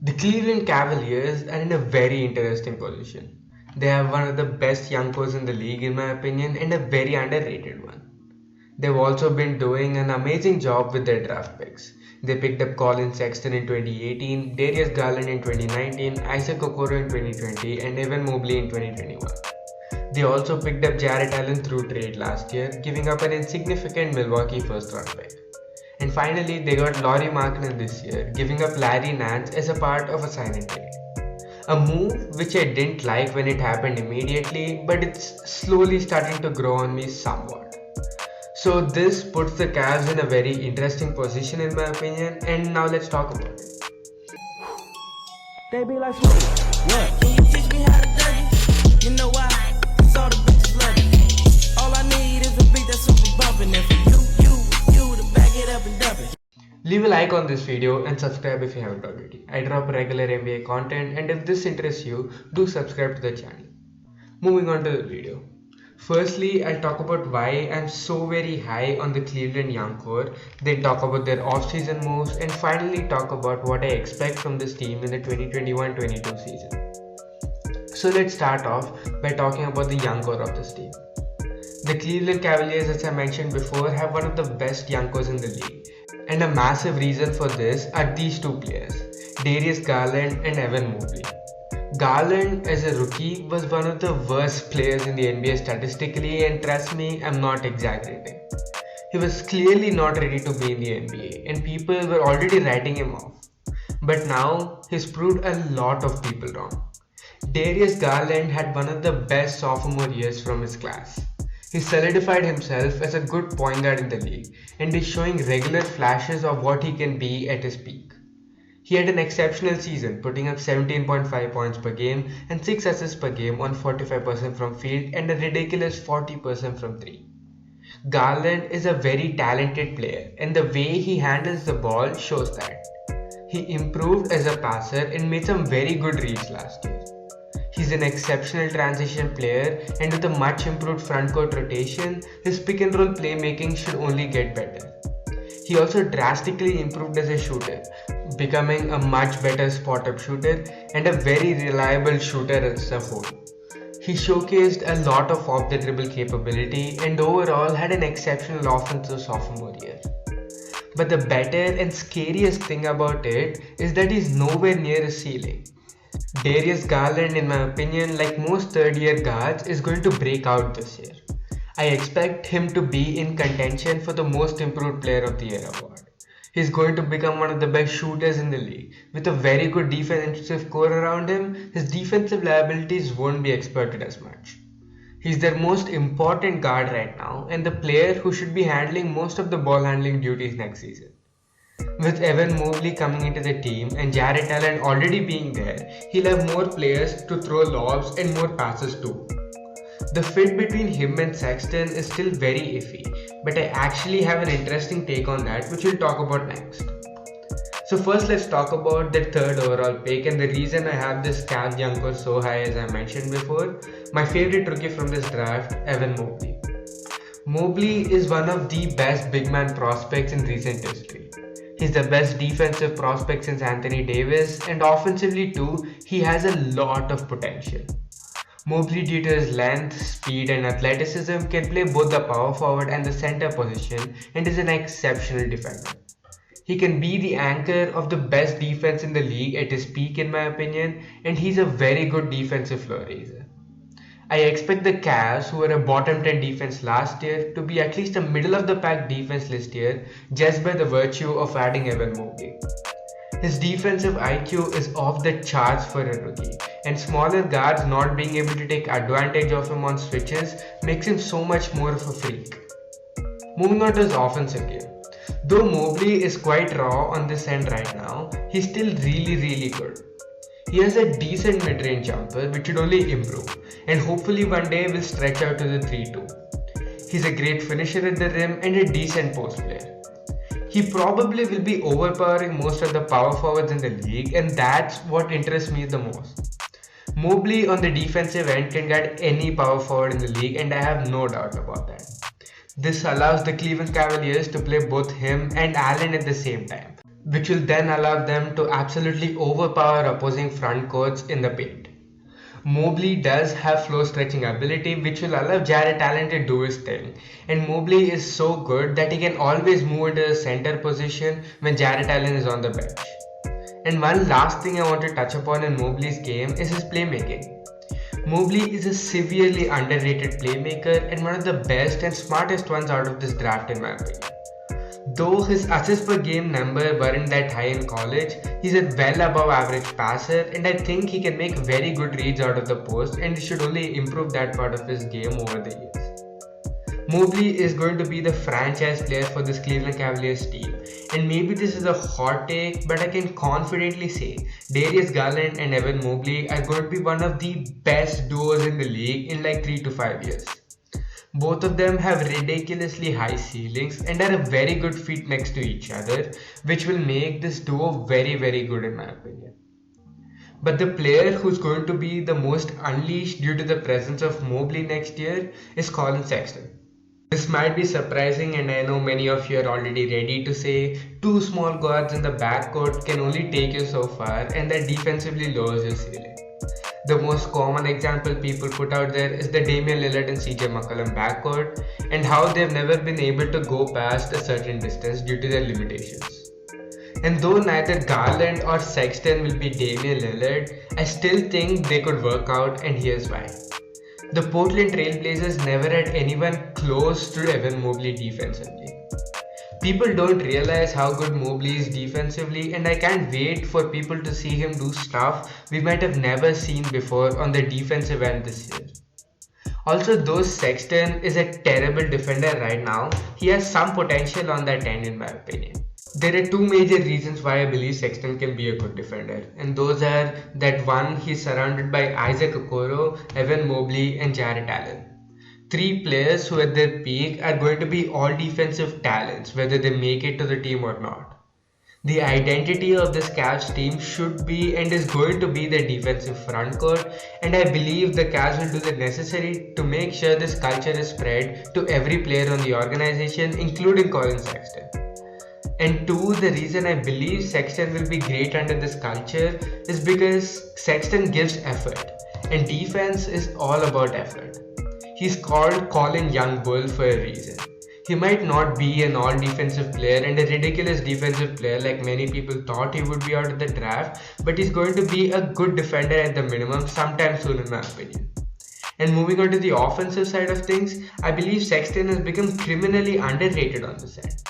The Cleveland Cavaliers are in a very interesting position. They have one of the best young cores in the league in my opinion and a very underrated one. They've also been doing an amazing job with their draft picks. They picked up Colin Sexton in 2018, Darius Garland in 2019, Isaac Okoro in 2020 and Evan Mobley in 2021. They also picked up Jarrett Allen through trade last year, giving up an insignificant Milwaukee first round pick. And finally, they got Laurie Markkinen this year, giving up Larry Nance as a part of a sign and trade. A move which I didn't like when it happened immediately, but it's slowly starting to grow on me somewhat. So this puts the Cavs in a very interesting position in my opinion, and now let's talk about it. They be like, yeah. Can you teach me how to dirty? You know why? Cause all the bitches love it. All I need is a beat that's super bumpin'. And for you to back it up and dump it. Leave a like on this video and subscribe if you haven't already. I drop regular NBA content, and if this interests you, do subscribe to the channel. Moving on to the video. Firstly, I'll talk about why I'm so very high on the Cleveland young core, then talk about their off-season moves, and finally talk about what I expect from this team in the 2021-22 season. So let's start off by talking about the young core of this team. The Cleveland Cavaliers, as I mentioned before, have one of the best young cores in the league. And a massive reason for this are these two players, Darius Garland and Evan Mobley. Garland, as a rookie, was one of the worst players in the NBA statistically, and trust me, I'm not exaggerating. He was clearly not ready to be in the NBA, and people were already writing him off. But now, he's proved a lot of people wrong. Darius Garland had one of the best sophomore years from his class. He solidified himself as a good point guard in the league, and is showing regular flashes of what he can be at his peak. He had an exceptional season, putting up 17.5 points per game and 6 assists per game on 45% from field and a ridiculous 40% from 3. Garland is a very talented player, and the way he handles the ball shows that. He improved as a passer and made some very good reads last year. He's an exceptional transition player, and with a much improved frontcourt rotation, his pick and roll playmaking should only get better. He also drastically improved as a shooter, becoming a much better spot-up shooter and a very reliable shooter as a whole. He showcased a lot of off-the-dribble capability and overall had an exceptional offensive sophomore year. But the better and scariest thing about it is that he's nowhere near his ceiling. Darius Garland, in my opinion, like most third-year guards, is going to break out this year. I expect him to be in contention for the Most Improved Player of the Year award. He's going to become one of the best shooters in the league. With a very good defensive core around him, his defensive liabilities won't be exploited as much. He's their most important guard right now and the player who should be handling most of the ball handling duties next season. With Evan Mobley coming into the team and Jarrett Allen already being there, he'll have more players to throw lobs and more passes too. The fit between him and Sexton is still very iffy, but I actually have an interesting take on that which we'll talk about next. So first let's talk about the third overall pick, and the reason I have this Cavs young core so high, as I mentioned before, my favorite rookie from this draft, Evan Mobley. Mobley is one of the best big man prospects in recent history. He's the best defensive prospect since Anthony Davis, and offensively too, he has a lot of potential. Mobley, due to his length, speed and athleticism, can play both the power forward and the center position and is an exceptional defender. He can be the anchor of the best defense in the league at his peak in my opinion, and he's a very good defensive floor raiser. I expect the Cavs, who were a bottom 10 defense last year, to be at least a middle of the pack defense this year just by the virtue of adding Evan Mobley. His defensive IQ is off the charts for a rookie, and smaller guards not being able to take advantage of him on switches makes him so much more of a freak. Moving on to his offensive game. Though Mobley is quite raw on this end right now, he's still really good. He has a decent mid-range jumper which should only improve, and hopefully one day will stretch out to the 3-2. He's a great finisher at the rim and a decent post player. He probably will be overpowering most of the power forwards in the league, and that's what interests me the most. Mobley on the defensive end can guard any power forward in the league, and I have no doubt about that. This allows the Cleveland Cavaliers to play both him and Allen at the same time. which will then allow them to absolutely overpower opposing front courts in the paint. Mobley does have floor stretching ability, which will allow Jarrett Allen to do his thing. And Mobley is so good that he can always move into the center position when Jarrett Allen is on the bench. And one last thing I want to touch upon in Mobley's game is his playmaking. Mobley is a severely underrated playmaker and one of the best and smartest ones out of this draft in my opinion. Though his assists per game number weren't that high in college, he's a well above average passer and I think he can make very good reads out of the post and he should only improve that part of his game over the years. Mobley is going to be the franchise player for this Cleveland Cavaliers team, and maybe this is a hot take, but I can confidently say Darius Garland and Evan Mobley are going to be one of the best duos in the league in like 3 to 5 years. Both of them have ridiculously high ceilings and are a very good fit next to each other, which will make this duo very good in my opinion. But the player who's going to be the most unleashed due to the presence of Mobley next year is Colin Sexton. This might be surprising and I know many of you are already ready to say two small guards in the backcourt can only take you so far and that defensively lowers your ceiling. The most common example people put out there is the Damian Lillard and CJ McCollum backcourt and how they've never been able to go past a certain distance due to their limitations. And though neither Garland or Sexton will be Damian Lillard, I still think they could work out and here's why. The Portland Trail Blazers never had anyone close to Evan Mobley defensively. People don't realize how good Mobley is defensively and I can't wait for people to see him do stuff we might have never seen before on the defensive end this year. Also, though Sexton is a terrible defender right now, he has some potential on that end in my opinion. There are two major reasons why I believe Sexton can be a good defender, and those are that one, he's surrounded by Isaac Okoro, Evan Mobley and Jarrett Allen. Three players who at their peak are going to be all defensive talents whether they make it to the team or not. The identity of this Cavs team should be and is going to be the defensive frontcourt, and I believe the Cavs will do the necessary to make sure this culture is spread to every player on the organization including Colin Sexton. And two, the reason I believe Sexton will be great under this culture is because Sexton gives effort and defense is all about effort. He's called Colin Young Bull for a reason. He might not be an all-defensive player and a ridiculous defensive player like many people thought he would be out of the draft, but he's going to be a good defender at the minimum sometime soon in my opinion. And moving on to the offensive side of things, I believe Sexton has become criminally underrated on this end.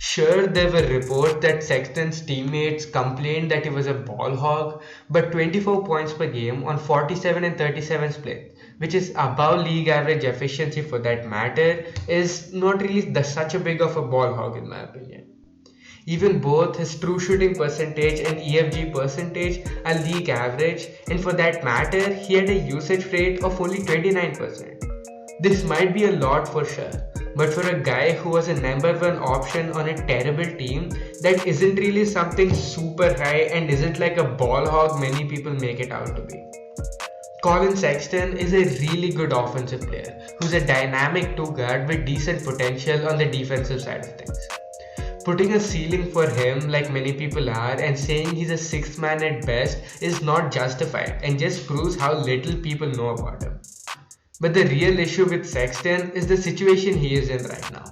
Sure, there were reports that Sexton's teammates complained that he was a ball hog, but 24 points per game on 47 and 37 split, which is above league average efficiency for that matter, is not really such a big of a ball hog in my opinion. Even both his true shooting percentage and EFG percentage are league average, and for that matter, he had a usage rate of only 29%. This might be a lot for sure, but for a guy who was a number one option on a terrible team, that isn't really something super high and isn't like a ball hog many people make it out to be. Colin Sexton is a really good offensive player who's a dynamic two guard with decent potential on the defensive side of things. Putting a ceiling for him like many people are and saying he's a sixth man at best is not justified and just proves how little people know about him. But the real issue with Sexton is the situation he is in right now.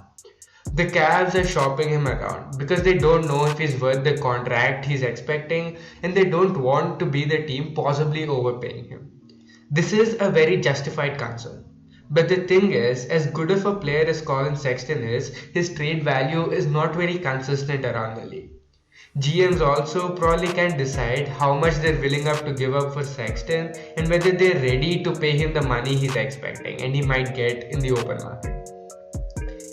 The Cavs are shopping him around because they don't know if he's worth the contract he's expecting and they don't want to be the team possibly overpaying him. This is a very justified concern. But the thing is, as good of a player as Colin Sexton is, his trade value is not very consistent around the league. GMs also probably can't decide how much they're willing to give up for Sexton and whether they're ready to pay him the money he's expecting and he might get in the open market.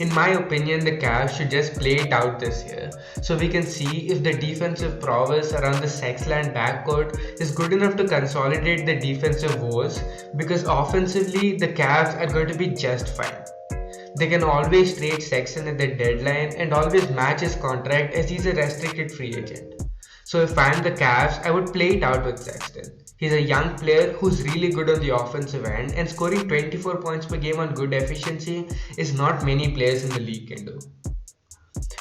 In my opinion, the Cavs should just play it out this year so we can see if the defensive prowess around the Sexland backcourt is good enough to consolidate the defensive woes, because offensively the Cavs are going to be just fine. They can always trade Sexton at the deadline and always match his contract as he's a restricted free agent. So if I'm the Cavs, I would play it out with Sexton. He's a young player who's really good on the offensive end, and scoring 24 points per game on good efficiency is not many players in the league can do.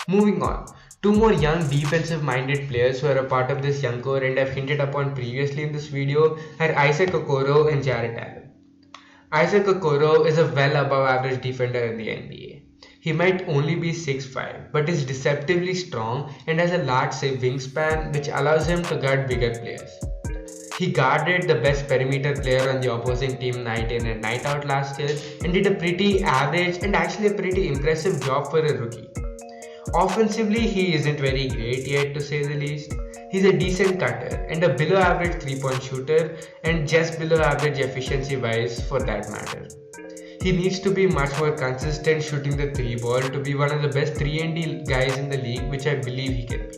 Moving on, Two more young defensive minded players who are a part of this young core and I've hinted upon previously in this video are Isaac Okoro and Jarrett Allen. Isaac Okoro is a well above average defender in the NBA. He might only be 6'5", but is deceptively strong and has a large wingspan which allows him to guard bigger players. He guarded the best perimeter player on the opposing team night in and night out last year and did a pretty average and actually a pretty impressive job for a rookie. Offensively, he isn't very great yet to say the least. He's a decent cutter and a below average 3-point shooter and just below average efficiency wise for that matter. He needs to be much more consistent shooting the 3 ball to be one of the best 3-and-D guys in the league, which I believe he can be.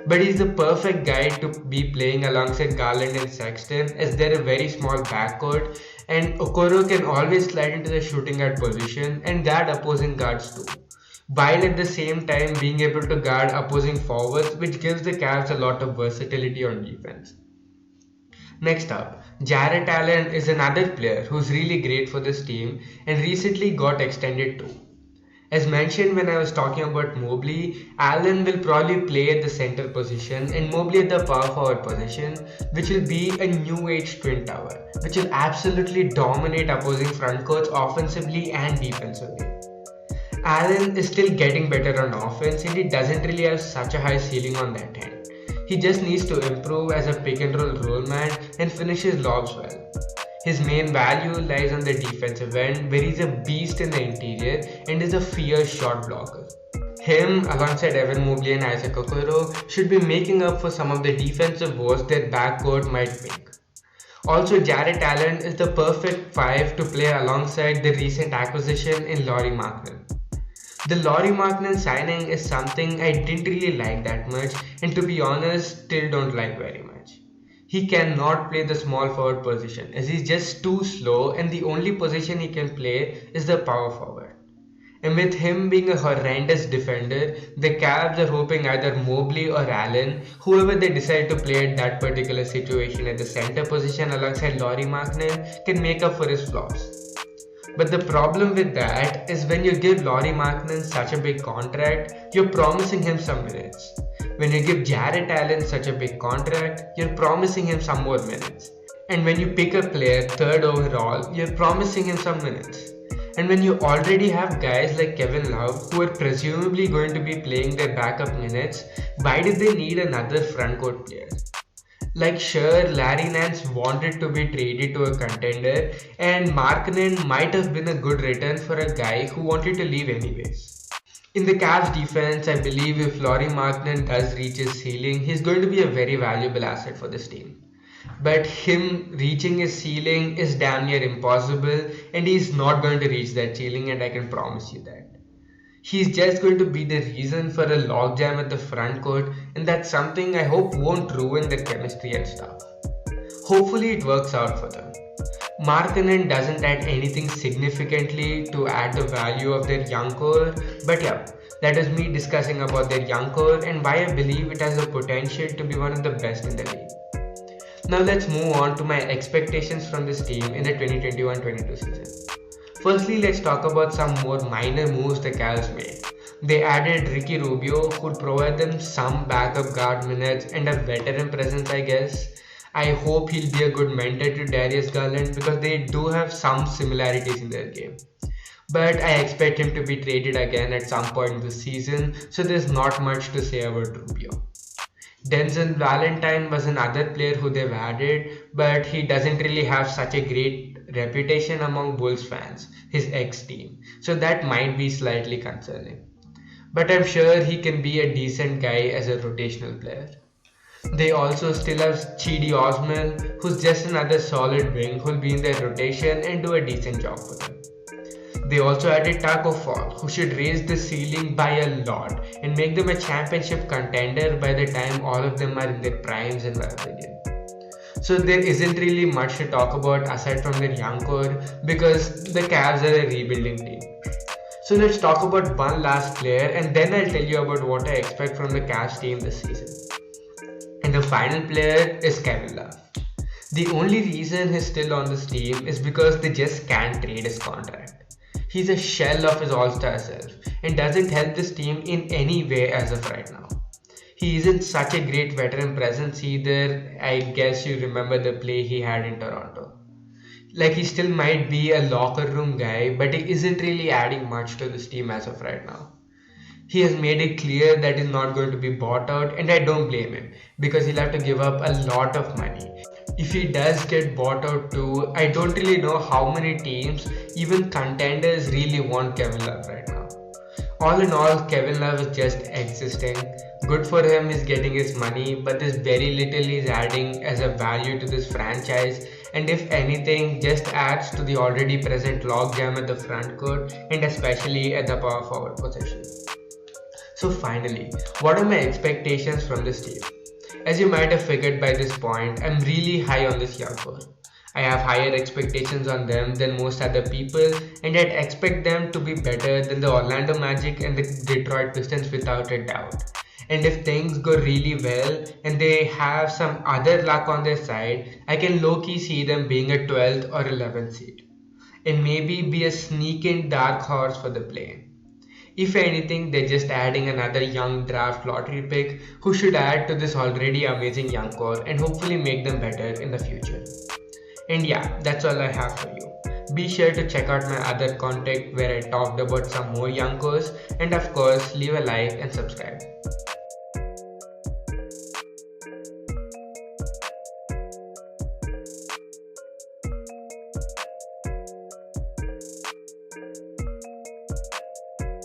But he's the perfect guy to be playing alongside Garland and Sexton as they're a very small backcourt and Okoro can always slide into the shooting guard position and guard opposing guards too, while at the same time being able to guard opposing forwards, which gives the Cavs a lot of versatility on defense. Next up, Jarrett Allen is another player who's really great for this team and recently got extended too. As mentioned when I was talking about Mobley, Allen will probably play at the center position and Mobley at the power forward position, which will be a new age twin tower, which will absolutely dominate opposing front courts offensively and defensively. Allen is still getting better on offense and he doesn't really have such a high ceiling on that end. He just needs to improve as a pick and roll role man and finish his lobs well. His main value lies on the defensive end where he's a beast in the interior and is a fierce shot blocker. Him alongside Evan Mobley and Isaac Okoro should be making up for some of the defensive woes their backcourt might make. Also, Jarrett Allen is the perfect 5 to play alongside the recent acquisition in Lauri Markkanen. The Lauri Markkanen signing is something I didn't really like that much and to be honest still don't like very much. He cannot play the small forward position as he's just too slow and the only position he can play is the power forward. And with him being a horrendous defender, the Cavs are hoping either Mobley or Allen, whoever they decide to play at that particular situation at the center position alongside Lauri Markkanen, can make up for his flaws. But the problem with that is when you give Lauri Markkanen such a big contract, you're promising him some minutes. When you give Jarrett Allen such a big contract, you're promising him some more minutes. And when you pick a player 3rd overall, you're promising him some minutes. And when you already have guys like Kevin Love who are presumably going to be playing their backup minutes, why did they need another frontcourt player? Like sure, Larry Nance wanted to be traded to a contender and Markkanen might have been a good return for a guy who wanted to leave anyways. In the Cavs defense, I believe if Lauri Markkanen does reach his ceiling, he's going to be a very valuable asset for this team. But him reaching his ceiling is damn near impossible and he's not going to reach that ceiling and I can promise you that. He's just going to be the reason for a logjam at the front court and that's something I hope won't ruin their chemistry and stuff. Hopefully it works out for them. Markkanen doesn't add anything significantly to add the value of their young core, but yeah, that is me discussing about their young core and why I believe it has the potential to be one of the best in the league. Now let's move on to my expectations from this team in the 2021-22 season. Firstly, let's talk about some more minor moves the Cavs made. They added Ricky Rubio, who would provide them some backup guard minutes and a veteran presence, I guess. I hope he'll be a good mentor to Darius Garland because they do have some similarities in their game. But I expect him to be traded again at some point this season, so there's not much to say about Rubio. Denzel Valentine was another player who they've added, but he doesn't really have such a great reputation among Bulls fans, his ex-team, so that might be slightly concerning. But I'm sure he can be a decent guy as a rotational player. They also still have Chidi Osman, who's just another solid wing who'll be in their rotation and do a decent job for them. They also added Taco Fall, who should raise the ceiling by a lot and make them a championship contender by the time all of them are in their primes in my opinion. So there isn't really much to talk about aside from their young core because the Cavs are a rebuilding team. So let's talk about one last player and then I'll tell you about what I expect from the Cavs team this season. And the final player is Kevin Love. The only reason he's still on this team is because they just can't trade his contract. He's a shell of his all-star self and doesn't help this team in any way as of right now. He isn't such a great veteran presence either. I guess you remember the play he had in Toronto. Like he still might be a locker room guy, but he isn't really adding much to this team as of right now. He has made it clear that he's not going to be bought out, and I don't blame him because he'll have to give up a lot of money. If he does get bought out too, I don't really know how many teams, even contenders, really want Kevin Love right now. All in all, Kevin Love is just existing. Good for him, he's getting his money, but there's very little he's adding as a value to this franchise, and if anything, just adds to the already present logjam at the front court and especially at the power forward position. So finally, what are my expectations from this team? As you might have figured by this point, I'm really high on this young core. I have higher expectations on them than most other people, and I'd expect them to be better than the Orlando Magic and the Detroit Pistons without a doubt. And if things go really well and they have some other luck on their side, I can low-key see them being a 12th or 11th seed and maybe be a sneaking dark horse for the play. If anything, they're just adding another young draft lottery pick who should add to this already amazing young core and hopefully make them better in the future. And yeah, that's all I have for you. Be sure to check out my other content where I talked about some more young cores, and of course leave a like and subscribe.